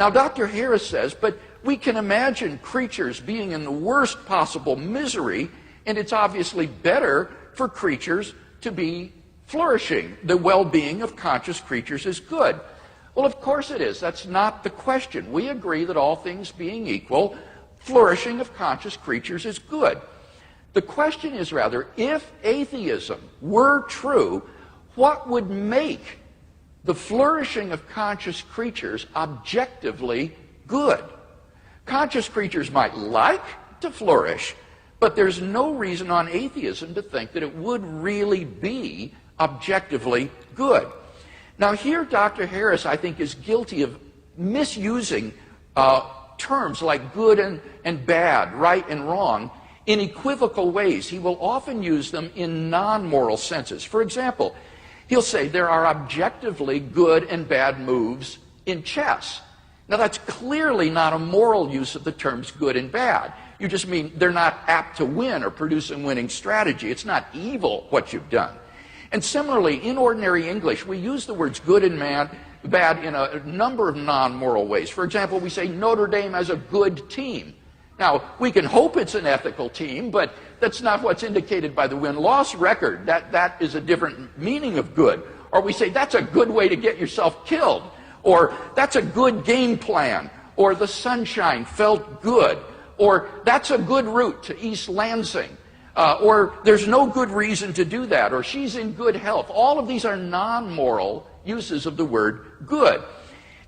Now, Dr. Harris says, but we can imagine creatures being in the worst possible misery, and it's obviously better for creatures to be flourishing. The well-being of conscious creatures is good. Well, of course it is. That's not the question. We agree that all things being equal, flourishing of conscious creatures is good. The question is rather, if atheism were true, what would make the flourishing of conscious creatures objectively good? Conscious creatures might like to flourish, but there's no reason on atheism to think that it would really be objectively good. Now here, Dr. Harris, I think, is guilty of misusing terms like good and bad, right and wrong, in equivocal ways. He will often use them in non-moral senses. For example, he'll say there are objectively good and bad moves in chess. Now that's clearly not a moral use of the terms good and bad. You just mean they're not apt to win or produce a winning strategy. It's not evil what you've done. And similarly, in ordinary English, we use the words good and bad in a number of non-moral ways. For example, we say Notre Dame has a good team. Now, we can hope it's an ethical team, but that's not what's indicated by the win-loss record. That is a different meaning of good. Or we say that's a good way to get yourself killed. Or that's a good game plan. Or the sunshine felt good. Or that's a good route to East Lansing. Or there's no good reason to do that. Or she's in good health. All of these are non-moral uses of the word good.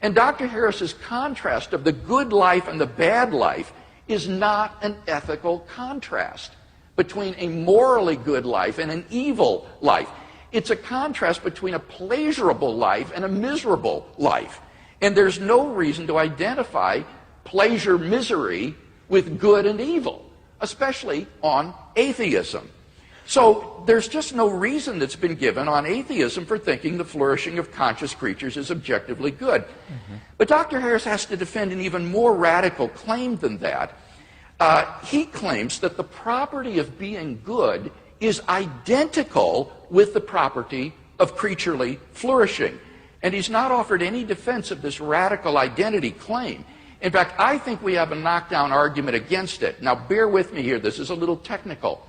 And Dr. Harris's contrast of the good life and the bad life is not an ethical contrast between a morally good life and an evil life. It's a contrast between a pleasurable life and a miserable life. And there's no reason to identify pleasure, misery with good and evil, especially on atheism. So there's just no reason that's been given on atheism for thinking the flourishing of conscious creatures is objectively good. But Dr. Harris has to defend an even more radical claim than that. He claims that the property of being good is identical with the property of creaturely flourishing. And he's not offered any defense of this radical identity claim. In fact, I think we have a knockdown argument against it. Now, bear with me here. This is a little technical.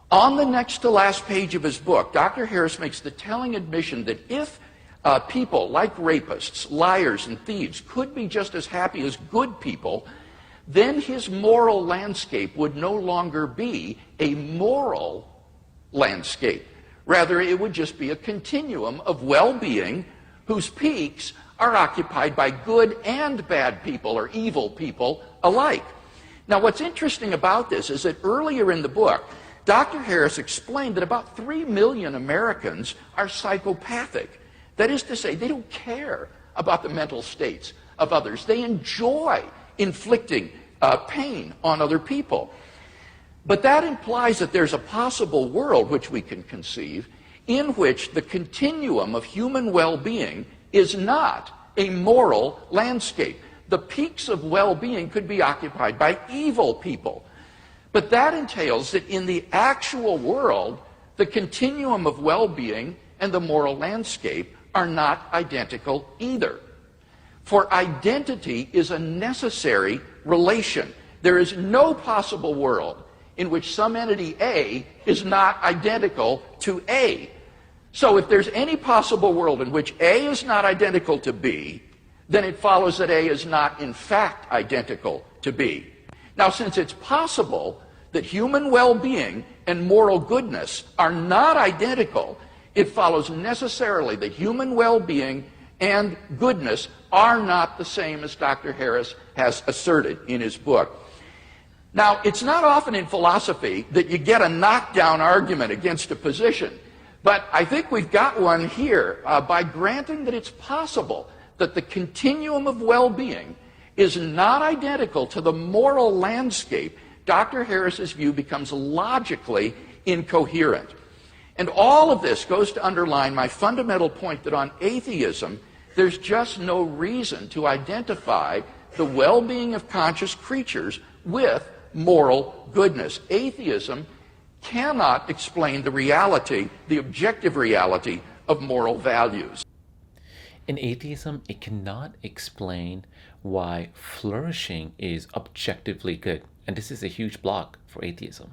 On the next to last page of his book, Dr. Harris makes the telling admission that if people like rapists, liars, and thieves could be just as happy as good people, then his moral landscape would no longer be a moral landscape. Rather, it would just be a continuum of well-being whose peaks are occupied by good and bad people or evil people alike. Now, what's interesting about this is that earlier in the book, Dr. Harris explained that about 3 million Americans are psychopathic. That is to say, they don't care about the mental states of others. They enjoy inflicting pain on other people. But that implies that there's a possible world which we can conceive in which the continuum of human well-being is not a moral landscape. The peaks of well-being could be occupied by evil people. But that entails that in the actual world, the continuum of well-being and the moral landscape are not identical either. For identity is a necessary relation. There is no possible world in which some entity A is not identical to A. So if there's any possible world in which A is not identical to B, then it follows that A is not in fact identical to B. Now, since it's possible that human well-being and moral goodness are not identical, it follows necessarily that human well-being and goodness are not the same as Dr. Harris has asserted in his book. Now, it's not often in philosophy that you get a knockdown argument against a position, but I think we've got one here by granting that it's possible that the continuum of well-being is not identical to the moral landscape. Dr. Harris's view becomes logically incoherent. And all of this goes to underline my fundamental point that on atheism, there's just no reason to identify the well-being of conscious creatures with moral goodness. Atheism cannot explain the reality, the objective reality of moral values. In atheism, it cannot explain why flourishing is objectively good. And this is a huge block for atheism.